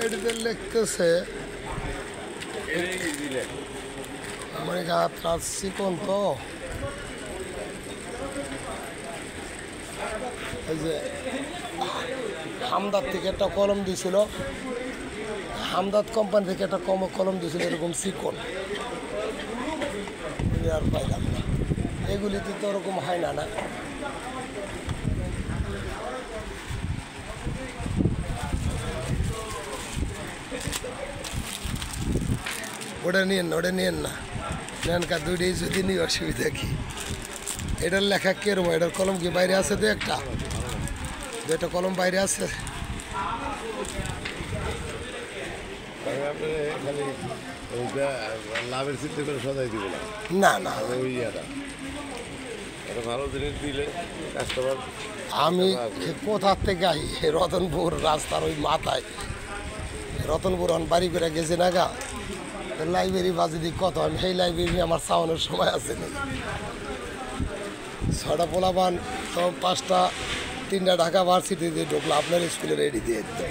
এটিতে লিখতেছে আমার হাত রাত চিকন তো এই যে হামদাদ থেকে একটা কলম দিছিল, হামদাদ কোম্পানি থেকে একটা কলম দিছিল এরকম চিকন, আর পাইলাম না। এগুলিতে তো ওরকম হয় না না। ওটা নিয়েন না নেন কা দুইটাই যদি নিয়ে অসুবিধা কি। এটার লেখা কেরম, এটার কলম কি বাইরে আছে? তো একটা দুইটা কলম বাইরে আছে। লাভের চিন্তা করে সদাই দিব না না ওই ভালো জিনিস দিলে কাস্টমার। আমি কোথার থেকে আই রতনপুর রাস্তার ওই মাথায়, রতনপুর বাড়ি করে গেছি না গা, লাইব্রেরি বাজে দিক কত, আমি সেই লাইব্রেরি আমার চাওয়ানোর সময় আছে না। 6টা পোলাপান তো 5টা 3টা ঢাকা ভার্সিটিতে ঢুকলো, আপনার স্কুলে রেডি দিয়ে দিত।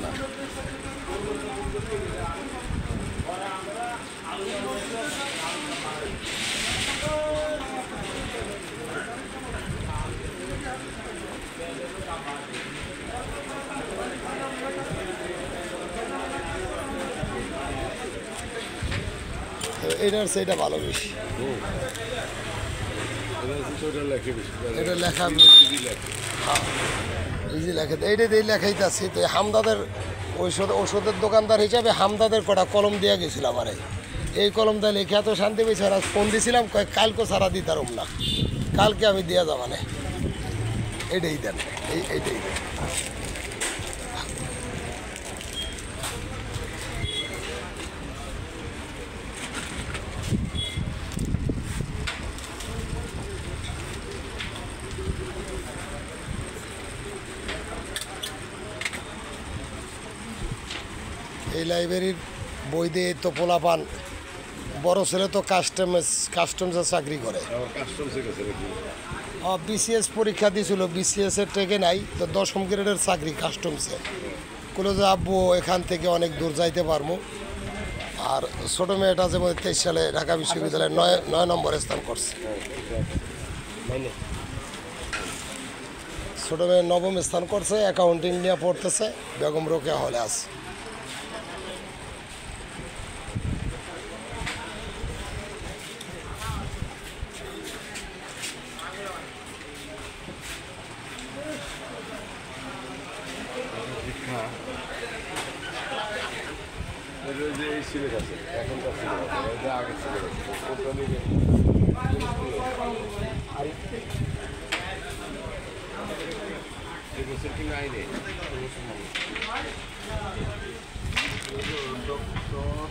না এটার সেইটা ভালো বেশি, এটা লেখা ইজি লেখা, এইটাতেই লেখাইতেছি। তো হামদাদের ওষুধের দোকানদার হিসাবে হামদাদের কটা কলম দিয়ে গেছিল আমার, এই কলমটা লিখে এত শান্তি পেয়েছে। আর ফোন দিয়েছিলাম কালকে সারা দিতারম না, কালকে আমি দেওয়া যাবো না, এইটাই দেন, এইটাই দেন। এই লাইব্রেরির বই দিয়ে তো পোলাপান, বড় ছেলে তো কাস্টমসে চাকরি করে, বিসিএস পরীক্ষা দিয়েছিল, বিসিএসের টেকে নাই, তো 10ম গ্রেডের চাকরি কাস্টমসে। কোনো যে আব্বু এখান থেকে অনেক দূর যাইতে পারবো। আর ছোটো মেয়েটা যে 23 সালে ঢাকা বিশ্ববিদ্যালয়ে 9 নম্বরে স্থান করছে, ছোটো মেয়ে 9ম স্থান করছে, অ্যাকাউন্টিং নিয়ে পড়তেছে, বেগম রোকেয়া হলে আছে। সিলেট আছে এখনকার সিলেট আছে, আগে সিলেট আছে কিন্তু আইনে ডক্টর